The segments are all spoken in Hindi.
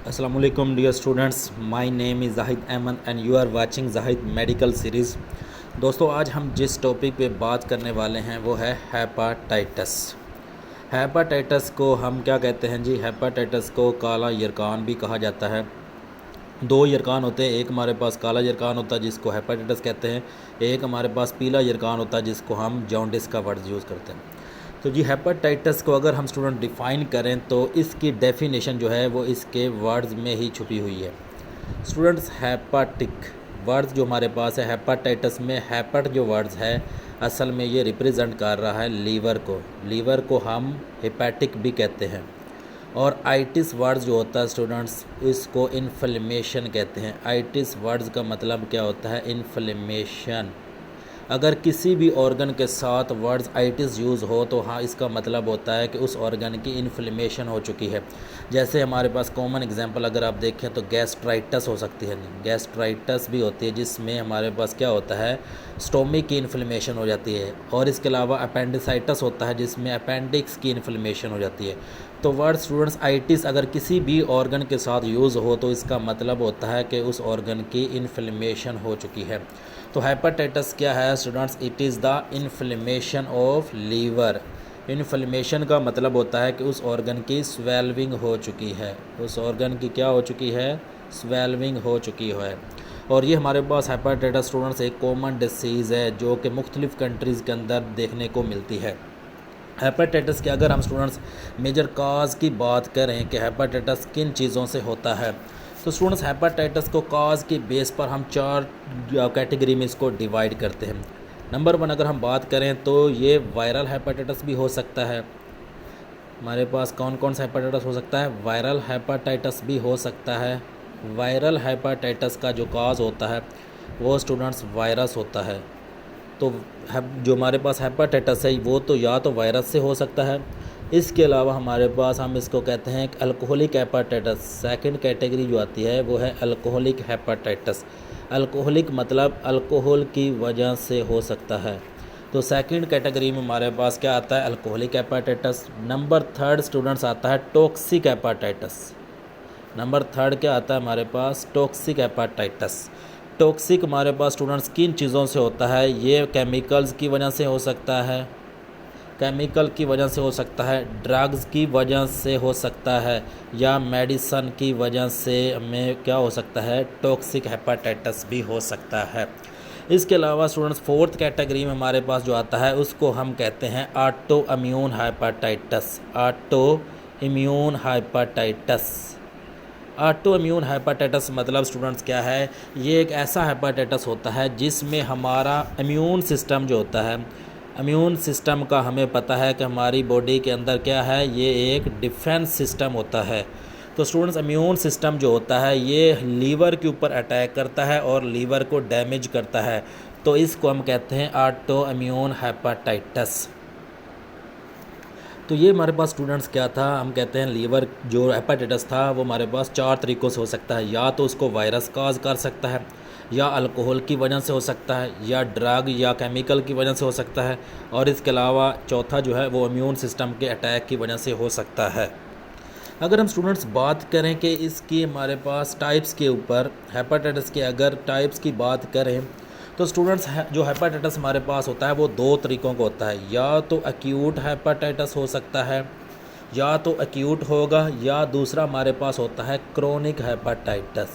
Assalamualaikum dear students, my name is Zahid Ahmed and you are watching Zahid medical series. दोस्तों आज हम जिस टॉपिक पे बात करने वाले हैं वो है हेपाटाइटिस। हेपाटाइटिस को हम क्या कहते हैं जी? हेपाटाइटिस को काला यरकान भी कहा जाता है। दो यरकान होते हैं, एक हमारे पास काला यरकान होता है जिसको हेपाटाइटिस कहते हैं, एक हमारे पास पीला यरकान होता है जिसको हम जॉन्डिस का वर्ड यूज़ करते हैं। तो जी हेपाटाइटिस को अगर हम स्टूडेंट डिफ़ाइन करें तो इसकी डेफिनेशन जो है वो इसके वर्ड्स में ही छुपी हुई है। स्टूडेंट्स हेपाटिक वर्ड्स जो हमारे पास है, हेपाटाइटिस में हेपट जो वर्ड्स है असल में ये रिप्रेजेंट कर रहा है लीवर को हम हेपेटिक भी कहते हैं। और आइटिस वर्ड्स जो होता है स्टूडेंट्स इसको इन्फ्लेमेशन कहते हैं। आइटिस वर्ड्स का मतलब क्या होता है? इन्फ्लेमेशन। अगर किसी भी ऑर्गन के साथ वर्ड्स आइटिस यूज़ हो तो हाँ इसका मतलब होता है कि उस ऑर्गन की इन्फ्लेमेशन हो चुकी है। जैसे हमारे पास कॉमन एग्जांपल अगर आप देखें तो गैस्ट्राइटिस हो सकती है, गैस्ट्राइटिस भी होती है जिसमें हमारे पास क्या होता है? स्टोमिक की इन्फ्लेमेशन हो जाती है। और इसके अलावा अपेंडिसाइटिस होता है जिसमें अपेंडिक्स की इन्फ्लेमेशन हो जाती है। तो वर्ड स्टूडेंट्स आइटिस अगर किसी भी ऑर्गन के साथ यूज़ हो तो इसका मतलब होता है कि उस ऑर्गन की इन्फ्लेमेशन हो चुकी है। तो हेपाटाइटिस क्या है students? It is the inflammation of liver. Inflammation का मतलब होता है कि उस ऑर्गन की स्वेल्विंग हो चुकी है, उस ऑर्गन की क्या हो चुकी है? स्वेल्विंग हो चुकी है। और ये हमारे पास हेपाटाइटिस स्टूडेंट्स एक कॉमन डिसीज़ है जो कि मुख्तलिफ़ कंट्रीज़ के अंदर देखने को मिलती है। हेपाटाइटिस के अगर हम स्टूडेंट्स मेजर काज की बात करें कि हेपाटाइटिस किन चीज़ों से होता है, तो स्टूडेंट्स हेपाटाइटिस को काज के बेस पर हम चार कैटेगरी में इसको डिवाइड करते हैं। नंबर 1 अगर हम बात करें तो ये वायरल हेपाटाइटिस भी हो सकता है। हमारे पास कौन कौन सा हेपाटाइटिस हो सकता है? वायरल हेपाटाइटिस भी हो सकता है। वायरल हेपाटाइटिस का जो काज होता है वो स्टूडेंट्स वायरस होता है। तो जो हमारे पास हेपाटाइटिस है वो तो या तो वायरस से हो सकता है, इसके अलावा हमारे पास हम इसको कहते हैं अल्कोहलिक हेपाटाइटिस। सेकंड कैटेगरी जो आती है वो है अल्कोहलिक हेपाटाइटिस। अल्कोहलिक मतलब अल्कोहल की वजह से हो सकता है। तो सेकंड कैटेगरी में हमारे पास क्या आता है? Alcoholic hepatitis. नंबर 3 स्टूडेंट्स आता है टॉक्सिक हेपाटाइटिस। नंबर 3 क्या आता है हमारे पास? Toxic hepatitis. टॉक्सिक हमारे पास स्टूडेंट्स किन चीज़ों से होता है? ये केमिकल्स की वजह से हो सकता है, केमिकल की वजह से हो सकता है, ड्रग्स की वजह से हो सकता है, या मेडिसन की वजह से हमें क्या हो सकता है? टॉक्सिक हेपाटाइटिस भी हो सकता है। इसके अलावा स्टूडेंट्स 4th कैटेगरी में हमारे पास जो आता है उसको हम कहते हैं auto immune hepatitis. Auto immune hepatitis. Auto immune hepatitis मतलब स्टूडेंट्स क्या है? ये एक ऐसा हेपाटाइटिस होता है जिसमें हमारा इम्यून सिस्टम जो होता है, इम्यून सिस्टम का हमें पता है कि हमारी बॉडी के अंदर क्या है? ये एक डिफेंस सिस्टम होता है। तो स्टूडेंट्स इम्यून सिस्टम जो होता है ये लीवर के ऊपर अटैक करता है और लीवर को डैमेज करता है। तो इसको हम कहते हैं ऑटो इम्यून हेपाटाइटिस। तो ये हमारे पास स्टूडेंट्स क्या था? हम कहते हैं लीवर जो हेपाटाइटिस था वो हमारे पास 4 तरीक़ों से हो सकता है। या तो उसको वायरस काज कर सकता है, या अल्कोहल की वजह से हो सकता है, या ड्रग या केमिकल की वजह से हो सकता है, और इसके अलावा चौथा जो है वो इम्यून सिस्टम के अटैक की वजह से हो सकता है। अगर हम स्टूडेंट्स बात करें कि इसकी हमारे पास टाइप्स के ऊपर, हेपाटाइटिस के अगर टाइप्स की बात करें तो स्टूडेंट्स जो हेपाटाइटिस हमारे पास होता है वो 2 तरीक़ों का होता है। या तो एक्यूट हेपाटाइटिस हो सकता है, या तो एक्यूट होगा, या दूसरा हमारे पास होता है क्रोनिक हेपाटाइटिस।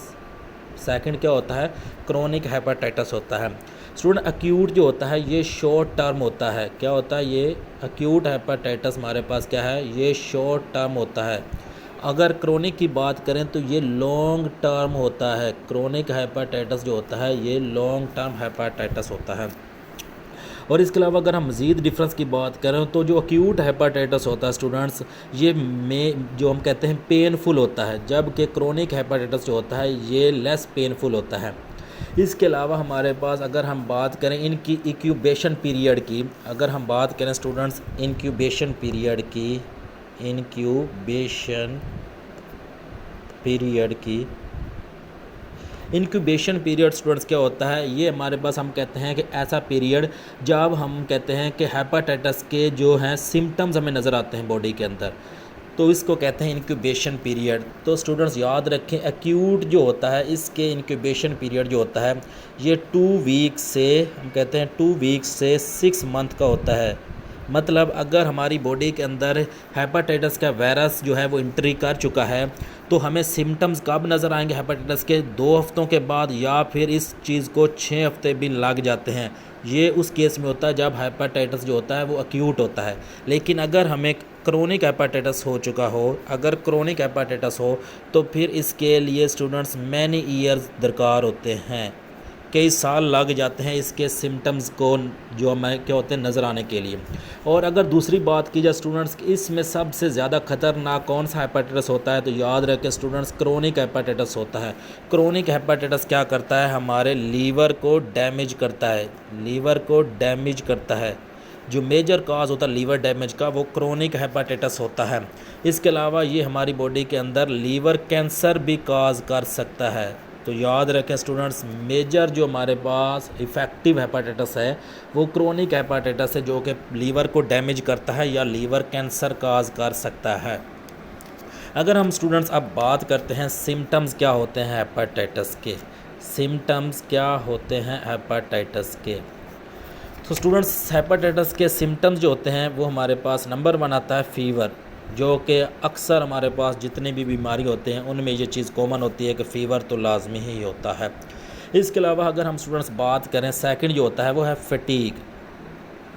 सेकंड क्या होता है? क्रोनिक हेपाटाइटिस होता है। स्टूडेंट एक्यूट जो होता है ये शॉर्ट टर्म होता है। क्या होता है ये? एक्यूट हेपाटाइटिस हमारे पास क्या है? ये शॉर्ट टर्म होता है। अगर क्रोनिक की बात करें तो ये लॉन्ग टर्म होता है। क्रोनिक हेपाटाइटिस जो होता है ये लॉन्ग टर्म हेपाटाइटिस होता है। और इसके अलावा अगर हम मज़ीद डिफरेंस की बात करें तो जो एक्यूट हेपाटाइटिस होता है स्टूडेंट्स ये जो हम कहते हैं पेनफुल होता है, जबकि क्रोनिक हेपाटाइटिस जो होता है ये लेस पेनफुल होता है। इसके अलावा हमारे पास अगर हम बात करें इनकी इंक्यूबेशन पीरियड की, अगर हम बात करें स्टूडेंट्स इंक्यूबेशन पीरियड की, इंक्यूबेशन पीरियड स्टूडेंट्स क्या होता है? ये हमारे पास हम कहते हैं कि ऐसा पीरियड जब हम कहते हैं कि हेपाटाइटिस के जो हैं सिम्टम्स हमें नज़र आते हैं बॉडी के अंदर, तो इसको कहते हैं इंक्यूबेशन पीरियड। तो स्टूडेंट्स याद रखें, एक्यूट जो होता है इसके इंक्यूबेशन पीरियड जो होता है ये 2 वीक से, हम कहते हैं 2 वीक से 6 मंथ का होता है। मतलब अगर हमारी बॉडी के अंदर हेपाटाइटिस का वायरस जो है वो एंट्री कर चुका है तो हमें सिम्टम्स कब नज़र आएंगे हेपाटाइटिस के? 2 हफ्तों के बाद, या फिर इस चीज़ को 6 हफ्ते भी लग जाते हैं। ये उस केस में होता है जब हेपाटाइटिस जो होता है वो एक्यूट होता है। लेकिन अगर हमें क्रोनिक हेपाटाइटिस हो चुका हो, अगर क्रोनिक हेपाटाइटिस हो तो फिर इसके लिए स्टूडेंट्स मैनी ईयर्स दरकार होते हैं, कई साल लग जाते हैं इसके सिम्टम्स को जो हमें क्या होते हैं नज़र आने के लिए। और अगर दूसरी बात की जाए स्टूडेंट्स, इसमें सबसे ज़्यादा खतरनाक कौन सा हेपाटाइटिस होता है, तो याद रखें स्टूडेंट्स क्रोनिक हेपाटाइटिस होता है। क्रोनिक हेपाटाइटिस क्या करता है, हमारे लीवर को डैमेज करता है, लीवर को डैमेज करता है। जो मेजर काज होता है लीवर डैमेज का वो क्रोनिक हेपाटाइटिस होता है। इसके अलावा ये हमारी बॉडी के अंदर लीवर कैंसर भी काज कर सकता है। तो याद रखें स्टूडेंट्स, मेजर जो हमारे पास इफ़ेक्टिव हेपाटाइटिस है वो क्रोनिक हेपाटाइटिस है, जो कि लीवर को डैमेज करता है या लीवर कैंसर काज कर सकता है। अगर हम स्टूडेंट्स अब बात करते हैं सिम्टम्स क्या होते हैं हेपाटाइटिस के, सिम्टम्स क्या होते हैं हेपाटाइटिस के, तो स्टूडेंट्स हेपाटाइटिस के सिम्टम्स जो होते हैं वो हमारे पास नंबर 1 आता है फ़ीवर, जो कि अक्सर हमारे पास जितनी भी बीमारी होते हैं उनमें ये चीज़ कॉमन होती है कि फ़ीवर तो लाजमी ही होता है। इसके अलावा अगर हम स्टूडेंट्स बात करें सेकंड जो होता है वो है फटीग,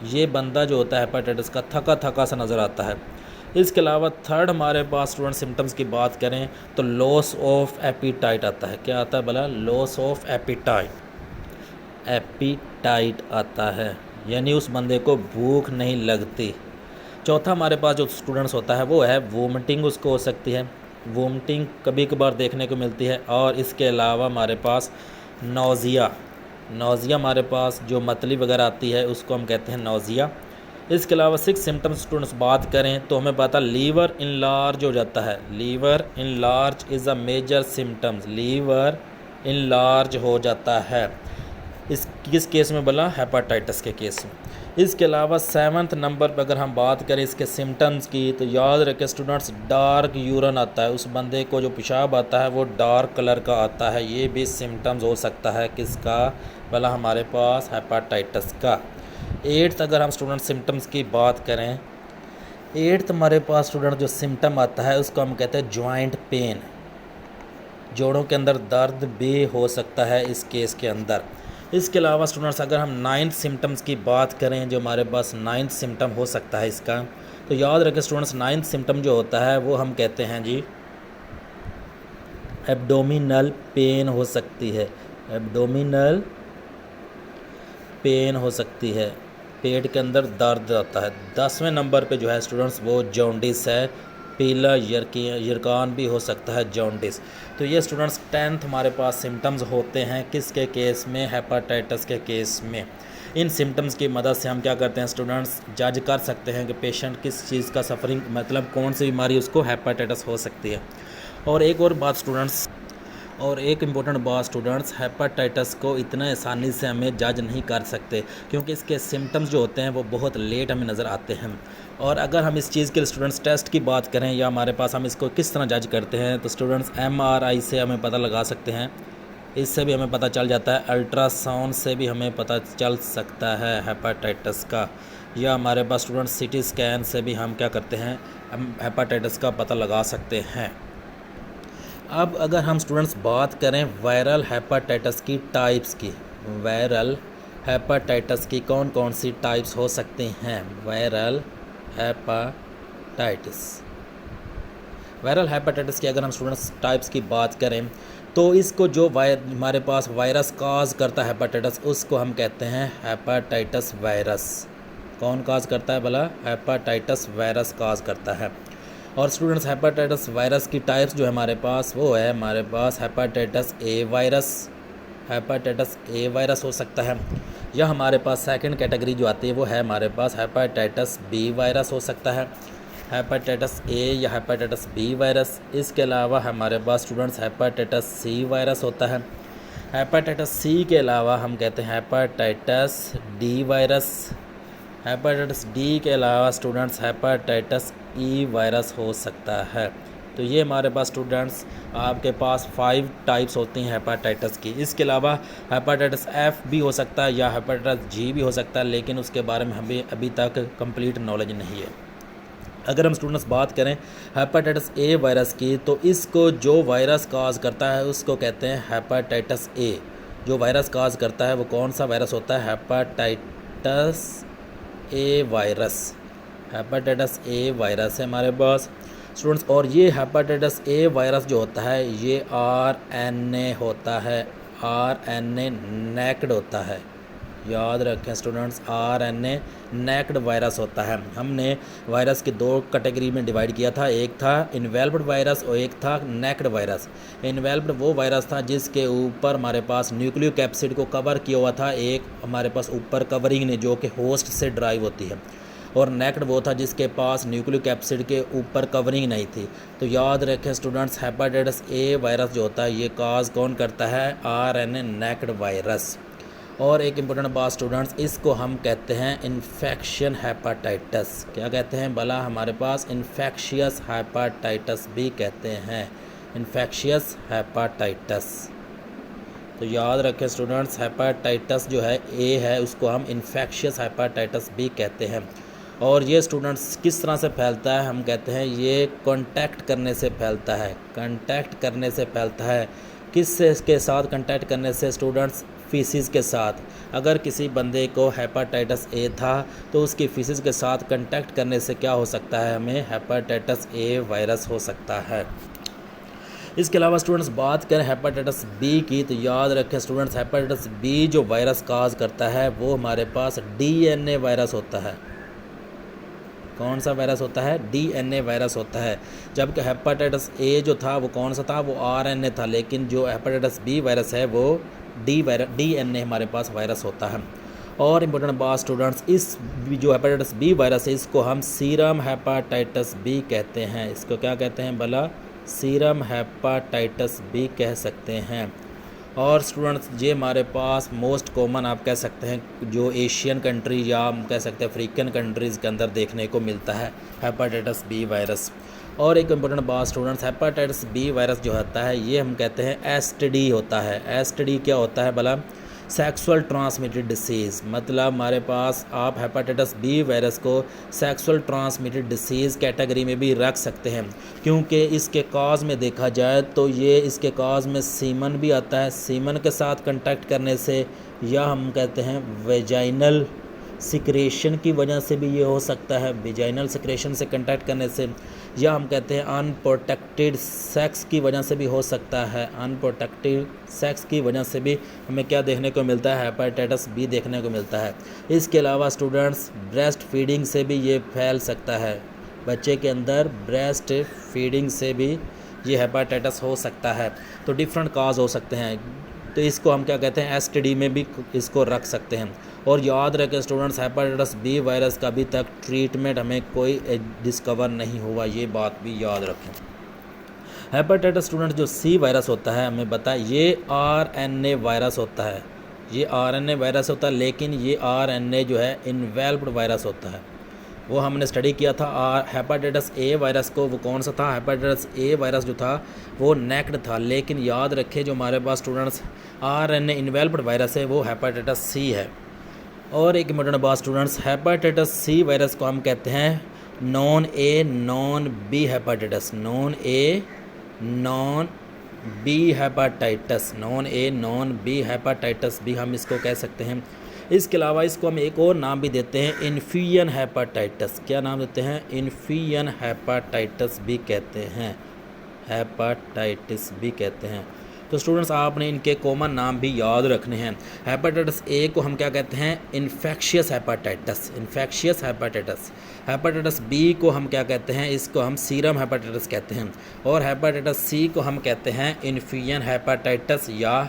ये बंदा जो होता है हेपाटाइटिस का थका थका सा नज़र आता है। इसके अलावा थर्ड हमारे पास स्टूडेंट सिम्टम्स की बात करें तो लॉस ऑफ एपीटाइट आता है। क्या आता है भला? लॉस ऑफ एपीटाइट, एपीटाइट आता है, यानी उस बंदे को भूख नहीं लगती। चौथा हमारे पास जो स्टूडेंट्स होता है वो है वोमिटिंग, उसको हो सकती है, वोमिटिंग कभी कभार देखने को मिलती है। और इसके अलावा हमारे पास नौजिया, नौजिया हमारे पास जो मतली वगैरह आती है उसको हम कहते हैं नौजिया। इसके अलावा 6 सिम्टम्स स्टूडेंट्स बात करें तो हमें पता लीवर इनलार्ज हो जाता है, liver enlarge is a major symptoms, liver enlarge हो जाता है। इस किस केस में बोला? हेपाटाइटिस के केस में। इसके अलावा 7वें नंबर पर अगर हम बात करें इसके सिम्टम्स की तो याद रखें स्टूडेंट्स डार्क यूरिन आता है, उस बंदे को जो पेशाब आता है वो डार्क कलर का आता है। ये भी सिम्टम्स हो सकता है किसका? भला हमारे पास हेपाटाइटिस का। 8th अगर हम स्टूडेंट सिम्टम्स की बात करें, 8th हमारे पास स्टूडेंट जो सिम्टम आता है उसको हम कहते हैं जॉइंट पेन, जोड़ों के अंदर दर्द भी हो सकता है इस केस के अंदर। इसके अलावा स्टूडेंट्स अगर हम 9th सिम्टम्स की बात करें, जो हमारे पास 9th सिम्टम हो सकता है इसका, तो याद रखें स्टूडेंट्स 9th सिम्टम जो होता है वो हम कहते हैं जी एब्डोमिनल पेन हो सकती है, एब्डोमिनल पेन हो सकती है, पेट के अंदर दर्द आता है। 10वें नंबर पे जो है स्टूडेंट्स वो जॉन्डिस है, पीला यरकान भी हो सकता है जॉन्डिस। तो ये स्टूडेंट्स 10th हमारे पास सिम्टम्स होते हैं किसके केस में? हेपाटाइटिस के केस में। इन सिम्टम्स की मदद से हम क्या करते हैं स्टूडेंट्स, जज कर सकते हैं कि पेशेंट किस चीज़ का सफरिंग, मतलब कौन सी बीमारी उसको हेपाटाइटिस हो सकती है। और एक और बात स्टूडेंट्स, और एक इम्पोर्टेंट बात स्टूडेंट्स, हेपाटाइटिस को इतना आसानी से हमें जज नहीं कर सकते क्योंकि इसके सिम्टम्स जो होते हैं वो बहुत लेट हमें नज़र आते हैं। और अगर हम इस चीज़ के स्टूडेंट्स टेस्ट की बात करें या हमारे पास हम इसको किस तरह जज करते हैं तो स्टूडेंट्स MRI से हमें पता लगा सकते हैं, इससे भी हमें पता चल जाता है, अल्ट्रासाउंड से भी हमें पता चल सकता है हेपाटाइटिस का, या हमारे पास स्टूडेंट्स CT स्कैन से भी हम क्या करते हैं, हम हेपाटाइटिस का पता लगा सकते हैं। अब अगर हम स्टूडेंट्स बात करें वायरल हेपाटाइटिस की टाइप्स की, वायरल हेपाटाइटिस की कौन कौन सी टाइप्स हो सकती हैं? वायरल हेपाटाइटिस, वायरल हेपाटाइटिस की अगर हम स्टूडेंट्स टाइप्स की बात करें तो इसको जो हमारे पास वायरस काज करता है हेपाटाइटिस, उसको हम कहते हैं हेपाटाइटिस वायरस। कौन काज करता है भला? हेपाटाइटिस वायरस काज करता है। और स्टूडेंट्स हेपाटाइटिस वायरस की टाइप्स जो है हमारे पास वो है, हमारे पास hepatitis A virus, hepatitis A virus हो सकता है, या हमारे पास सेकंड कैटेगरी जो आती है वो है हमारे पास हेपाटाइटिस B वायरस हो सकता है, हेपाटाइटिस A या हेपाटाइटिस B वायरस। इसके अलावा हमारे पास स्टूडेंट्स हेपाटाइटिस C वायरस होता है। हेपाटाइटिस C के अलावा हम कहते हैं hepatitis D virus, hepatitis D के अलावा स्टूडेंट्स हेपेटाइटिस ई वायरस हो सकता है। तो ये हमारे पास स्टूडेंट्स आपके पास 5 टाइप्स होती हैं हेपेटाइटिस की। इसके अलावा हेपेटाइटिस एफ भी हो सकता है या हेपेटाइटिस जी भी हो सकता है, लेकिन उसके बारे में हमें अभी तक कंप्लीट नॉलेज नहीं है। अगर हम स्टूडेंट्स बात करें हेपेटाइटिस ए वायरस की, तो इसको जो वायरस काज करता है उसको कहते हैं हेपेटाइटिस ए। जो वायरस काज करता है वो कौन सा वायरस होता है? Hepatitis A virus. Hepatitis A virus है हमारे पास स्टूडेंट्स। और ये हेपेटाइटिस ए वायरस जो होता है ये आरएनए होता है, आरएनए नेक्ड होता है। याद रखें स्टूडेंट्स, आरएनए नेक्ड वायरस होता है। हमने वायरस की 2 कैटेगरी में डिवाइड किया था, एक था इन्वेल्प्ड वायरस और एक था नेक्ड वायरस। इन्वेल्प्ड वो वायरस था जिसके ऊपर हमारे पास न्यूक्लियोक एसिड को कवर किया हुआ था, एक हमारे पास ऊपर कवरिंग ने जो कि होस्ट से ड्राइव होती है, और नेक्ड वो था जिसके पास न्यूक्लियोक एसिड के ऊपर कवरिंग नहीं थी। तो याद रखें स्टूडेंट्स, हेपेटाइटिस ए वायरस जो होता है ये काज कौन करता है? RNA naked virus. और एक इम्पोर्टेंट बात स्टूडेंट्स, इसको हम कहते हैं इन्फेक्शन हेपेटाइटिस। क्या कहते हैं भला? हमारे पास इन्फेक्शियस हेपेटाइटिस भी कहते हैं, इन्फेक्शियस हेपेटाइटिस। तो याद रखें स्टूडेंट्स, हेपेटाइटिस जो है ए है उसको हम इन्फेक्शियस हेपेटाइटिस भी कहते हैं। और ये स्टूडेंट्स किस तरह से फैलता है? हम कहते हैं ये कांटेक्ट करने से फैलता है, कांटेक्ट करने से फैलता है। किससे के साथ कांटेक्ट करने से स्टूडेंट्स? फीसिस के साथ। अगर किसी बंदे को हेपेटाइटिस ए था तो उसकी फीसिस के साथ कांटेक्ट करने से क्या हो सकता है? हमें हेपेटाइटिस ए वायरस हो सकता है। इसके अलावा स्टूडेंट्स बात करें हेपेटाइटिस बी की, तो याद रखें स्टूडेंट्स, हेपेटाइटिस बी जो वायरस काज करता है वो हमारे पास डीएनए वायरस होता है। कौन सा वायरस होता है? डीएनए वायरस होता है। जबकि हेपेटाइटिस ए जो था वो कौन सा था? वो आरएनए था। लेकिन जो हेपेटाइटिस बी वायरस है वो डीएनए हमारे पास वायरस होता है। और इम्पोर्टेंट बात स्टूडेंट्स, इस जो हेपेटाइटिस बी वायरस है इसको हम सीरम हेपेटाइटिस बी कहते हैं। इसको क्या कहते हैं भला? सीरम हेपेटाइटिस बी कह सकते हैं। और स्टूडेंट्स ये हमारे पास मोस्ट कॉमन आप कह सकते हैं जो एशियन कंट्री या हम कह सकते हैं अफ्रीकन कंट्रीज़ के अंदर देखने को मिलता है हेपेटाइटिस बी वायरस। और एक इम्पोर्टेंट बात स्टूडेंट्स, हेपेटाइटिस बी वायरस जो होता है ये हम कहते हैं एसटीडी होता है। एसटीडी क्या होता है भला? Sexual transmitted disease. मतलब हमारे पास आप हेपेटाइटिस बी वायरस को सेक्सुअल ट्रांसमिटेड डिसीज़ कैटेगरी में भी रख सकते हैं, क्योंकि इसके काज में देखा जाए तो ये इसके काज में सीमन भी आता है। सीमन के साथ कांटेक्ट करने से, या हम कहते हैं वेजाइनल सिक्रेशन की वजह से भी ये हो सकता है, वेजाइनल सिक्रेशन से कांटेक्ट करने से, या हम कहते हैं अनप्रोटेक्टेड सेक्स की वजह से भी हो सकता है। अनप्रोटेक्टेड सेक्स की वजह से भी हमें क्या देखने को मिलता है? हेपेटाइटिस बी देखने को मिलता है। इसके अलावा स्टूडेंट्स ब्रेस्ट फीडिंग से भी ये फैल सकता है। बच्चे के अंदर ब्रेस्ट फीडिंग से भी ये हेपेटाइटिस हो सकता है। तो डिफरेंट काज हो सकते हैं, तो इसको हम क्या कहते हैं? एसटीडी में भी इसको रख सकते हैं। और याद रखें स्टूडेंट्स, हेपेटाइटिस बी वायरस का अभी तक ट्रीटमेंट हमें कोई डिस्कवर नहीं हुआ, ये बात भी याद रखें। हेपेटाइटिस स्टूडेंट जो सी वायरस होता है हमें बताएं, ये आरएनए वायरस होता है। ये आरएनए वायरस होता है, लेकिन ये आरएनए जो है इन्वेल्प्ड वायरस होता है। वो हमने स्टडी किया था हेपेटाइटिस ए वायरस को। वो कौन सा था? हेपेटाइटिस ए वायरस जो था वो नेक्ड था। लेकिन याद रखें जो हमारे पास स्टूडेंट्स आरएनए इन्वेल्प्ड वायरस है वो हेपेटाइटिस सी है। और एक इम्पोर्टेंट बात स्टूडेंट्स, हेपेटाइटिस सी वायरस को हम कहते हैं non A non B hepatitis. Non A non B hepatitis, non A non B hepatitis भी हम इसको कह सकते हैं। इसके अलावा इसको हम एक और नाम भी देते हैं, इन्फियन हेपेटाइटिस। क्या नाम देते हैं? इन्फियन हेपेटाइटिस भी कहते हैं, हेपेटाइटिस भी कहते हैं। तो स्टूडेंट्स आपने इनके कॉमन नाम भी याद रखने हैं। हेपेटाइटिस ए को हम क्या कहते हैं? Infectious hepatitis, infectious hepatitis. Hepatitis B को हम क्या कहते हैं? इसको हम सीरम हेपेटाइटिस कहते हैं। और हेपेटाइटिस सी को हम कहते हैं इन्फियन हेपेटाइटिस या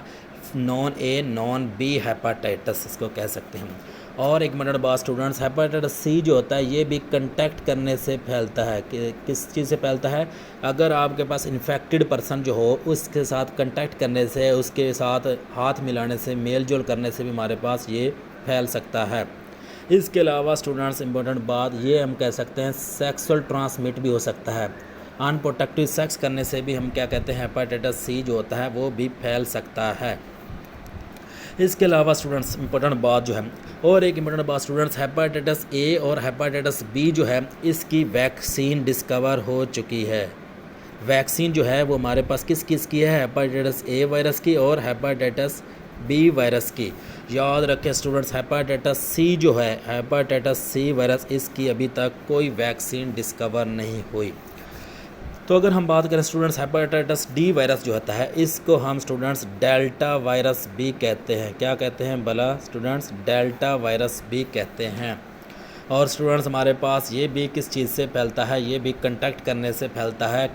non A non B hepatitis इसको कह सकते हैं। और एक मिनट बाद स्टूडेंट्स, हेपेटाइटिस सी जो होता है ये भी कंटैक्ट करने से फैलता है। किस चीज़ से फैलता है? अगर आपके पास इन्फेक्टेड पर्सन जो हो उसके साथ कंटैक्ट करने से, उसके साथ हाथ मिलाने से, मेल जोल करने से भी हमारे पास ये फैल सकता है। इसके अलावा स्टूडेंट्स इम्पोर्टेंट बात ये हम कह सकते हैं सेक्सुअल ट्रांसमिट भी हो सकता है। अनप्रोटेक्टिव सेक्स करने से भी हम क्या कहते हैं हेपेटाइटिस सी जो होता है वो भी फैल सकता है। इसके अलावा स्टूडेंट्स इम्पोर्टेंट बात जो है और एक इम्पोर्टेंट बात स्टूडेंट्स हेपेटाइटिस ए और हेपेटाइटिस बी जो है इसकी वैक्सीन डिस्कवर हो चुकी है। वैक्सीन जो है वो हमारे पास किस किस की है, हेपेटाइटिस ए वायरस की और हेपेटाइटिस बी वायरस की। याद रखें स्टूडेंट्स हेपेटाइटिस सी जो है हेपेटाइटिस सी वायरस इसकी अभी तक कोई वैक्सीन डिस्कवर नहीं हुई। तो अगर हम बात करें स्टूडेंट्स हेपेटाइटिस डी वायरस जो होता है इसको हम स्टूडेंट्स डेल्टा वायरस भी कहते हैं। क्या कहते हैं भला स्टूडेंट्स? डेल्टा वायरस भी कहते हैं। और स्टूडेंट्स हमारे पास ये भी किस चीज़ से फैलता है, ये भी कंटेक्ट करने से फैलता है।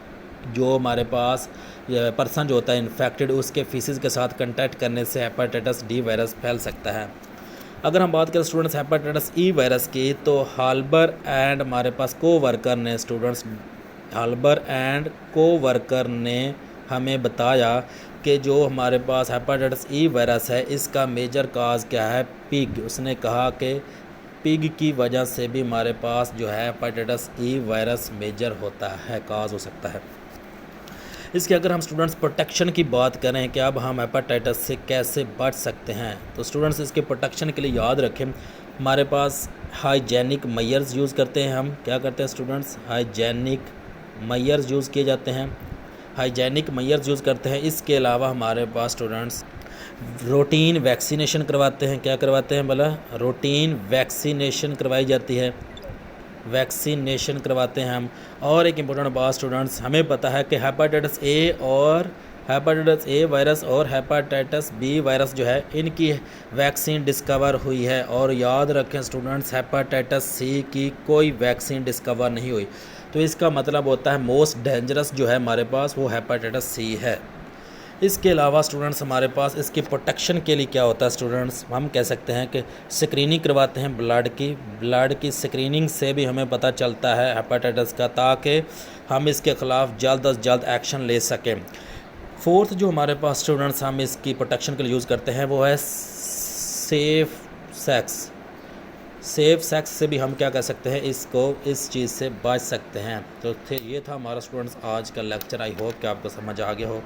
जो हमारे पास पर्सन जो होता है इन्फेक्टेड उसके फीसिस के साथ कंटेक्ट करने से हेपेटाइटिस डी वायरस फैल सकता है। अगर हम बात करें स्टूडेंट्स हेपेटाइटिस ई वायरस की तो हाल्बर एंड हमारे पास कोवर्कर ने स्टूडेंट्स हाल्बर एंड कोवर्कर ने हमें बताया कि जो हमारे पास हेपेटाइटिस ई वायरस है इसका मेजर काज क्या है, पिग। उसने कहा कि पिग की वजह से भी हमारे पास जो है हेपेटाइटिस ई वायरस मेजर होता है, काज हो सकता है। इसके अगर हम स्टूडेंट्स प्रोटेक्शन की बात करें कि अब हम हेपेटाइटिस से कैसे बच सकते हैं तो स्टूडेंट्स इसके प्रोटेक्शन के लिए याद रखें हमारे पास हाइजेनिक मेजर्स यूज़ करते हैं। हम क्या करते हैं स्टूडेंट्स? हाइजेनिक मेजर्स यूज़ किए जाते हैं, हाइजेनिक मेजर्स यूज़ करते हैं। इसके अलावा हमारे पास स्टूडेंट्स रूटीन वैक्सीनेशन करवाते हैं। क्या करवाते हैं भला? रूटीन वैक्सीनेशन करवाई जाती है, वैक्सीनेशन करवाते हैं हम। और एक इम्पोर्टेंट बात स्टूडेंट्स हमें पता है कि हेपेटाइटिस ए और हेपेटाइटिस ए वायरस और हेपेटाइटिस बी वायरस जो है इनकी वैक्सीन डिस्कवर हुई है। और याद रखें स्टूडेंट्स हेपेटाइटिस सी की कोई वैक्सीन डिस्कवर नहीं हुई। तो इसका मतलब होता है मोस्ट डेंजरस जो है हमारे पास वो हेपेटाइटिस सी है। इसके अलावा स्टूडेंट्स हमारे पास इसकी प्रोटेक्शन के लिए क्या होता है स्टूडेंट्स? हम कह सकते हैं कि स्क्रीनिंग करवाते हैं ब्लड की स्क्रीनिंग से भी हमें पता चलता है हेपेटाइटिस का, ताकि हम इसके ख़िलाफ़ जल्द अज जल्द एक्शन ले सकें। फोर्थ जो हमारे पास स्टूडेंट्स हम इसकी प्रोटेक्शन के लिए यूज़ करते हैं वो है सेफ़ सेक्स। सेफ़ सेक्स से भी हम क्या कर सकते हैं, इसको इस चीज़ से बच सकते हैं। तो ये था हमारा स्टूडेंट्स आज का लेक्चर। आई होप कि आपको समझ आ गया हो।